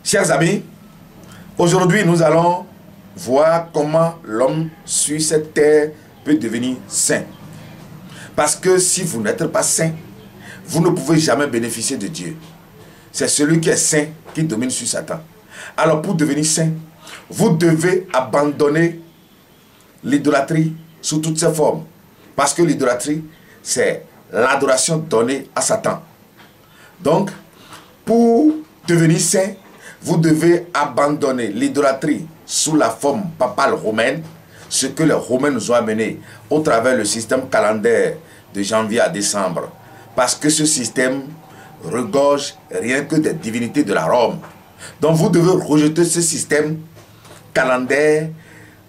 Chers amis, aujourd'hui nous allons voir comment l'homme sur cette terre peut devenir saint. Parce que si vous n'êtes pas saint, vous ne pouvez jamais bénéficier de Dieu. C'est celui qui est saint qui domine sur Satan. Alors pour devenir saint, vous devez abandonner l'idolâtrie sous toutes ses formes. Parce que l'idolâtrie, c'est l'adoration donnée à Satan. Donc, pour devenir saint, vous devez abandonner l'idolâtrie sous la forme papale romaine, ce que les Romains nous ont amené au travers du système calendaire de janvier à décembre. Parce que ce système regorge rien que des divinités de la Rome. Donc vous devez rejeter ce système calendaire.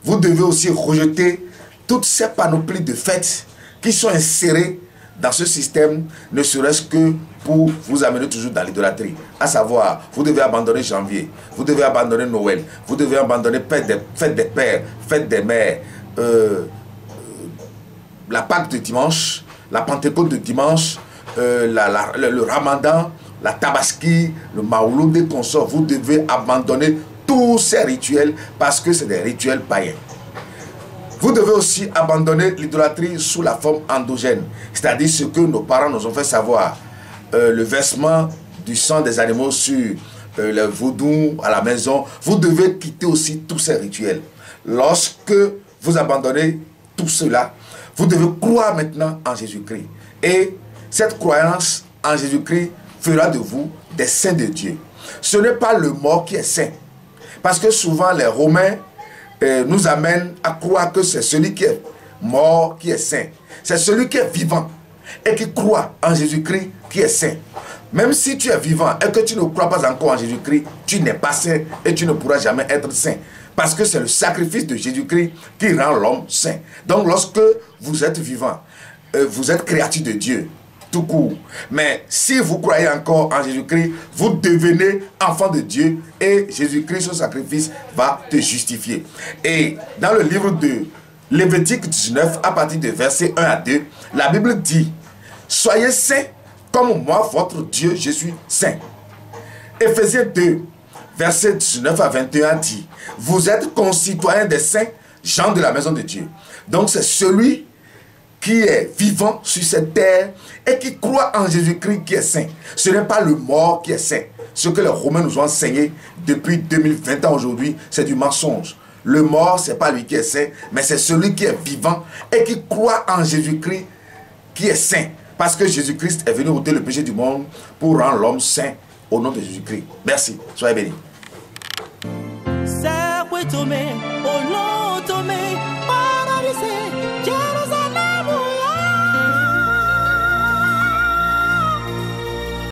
Vous devez aussi rejeter toutes ces panoplies de fêtes qui sont insérées dans ce système, ne serait-ce que pour vous amener toujours dans l'idolâtrie. À savoir, vous devez abandonner janvier, vous devez abandonner Noël, vous devez abandonner fête des pères, fête des mères, la Pâque de dimanche, la Pentecôte de dimanche, le Ramadan, la Tabaski, le Maouloud des consorts. Vous devez abandonner tous ces rituels parce que c'est des rituels païens. Vous devez aussi abandonner l'idolâtrie sous la forme endogène, c'est-à-dire ce que nos parents nous ont fait savoir. Le versement du sang des animaux sur le vaudou à la maison. Vous devez quitter aussi tous ces rituels. Lorsque vous abandonnez tout cela, vous devez croire maintenant en Jésus-Christ. Et cette croyance en Jésus-Christ fera de vous des saints de Dieu. Ce n'est pas le mort qui est saint. Parce que souvent les Romains nous amènent à croire que c'est celui qui est mort qui est saint. C'est celui qui est vivant et qui croit en Jésus-Christ qui est saint. Même si tu es vivant et que tu ne crois pas encore en Jésus-Christ, tu n'es pas saint et tu ne pourras jamais être saint. Parce que c'est le sacrifice de Jésus-Christ qui rend l'homme saint. Donc lorsque vous êtes vivant, vous êtes créature de Dieu, tout court. Mais si vous croyez encore en Jésus-Christ, vous devenez enfant de Dieu et Jésus-Christ, son sacrifice, va te justifier. Et dans le livre de Lévitique 19, à partir de versets 1 à 2, la Bible dit: soyez saints comme moi, votre Dieu, je suis saint. Éphésiens 2, versets 19 à 21 dit: vous êtes concitoyens des saints, gens de la maison de Dieu. Donc c'est celui qui est vivant sur cette terre et qui croit en Jésus-Christ qui est saint. Ce n'est pas le mort qui est saint. Ce que les Romains nous ont enseigné depuis 2020 ans aujourd'hui, c'est du mensonge. Le mort, ce n'est pas lui qui est saint, mais c'est celui qui est vivant et qui croit en Jésus-Christ qui est saint. Parce que Jésus-Christ est venu ôter le péché du monde pour rendre l'homme saint au nom de Jésus-Christ. Merci. Soyez bénis.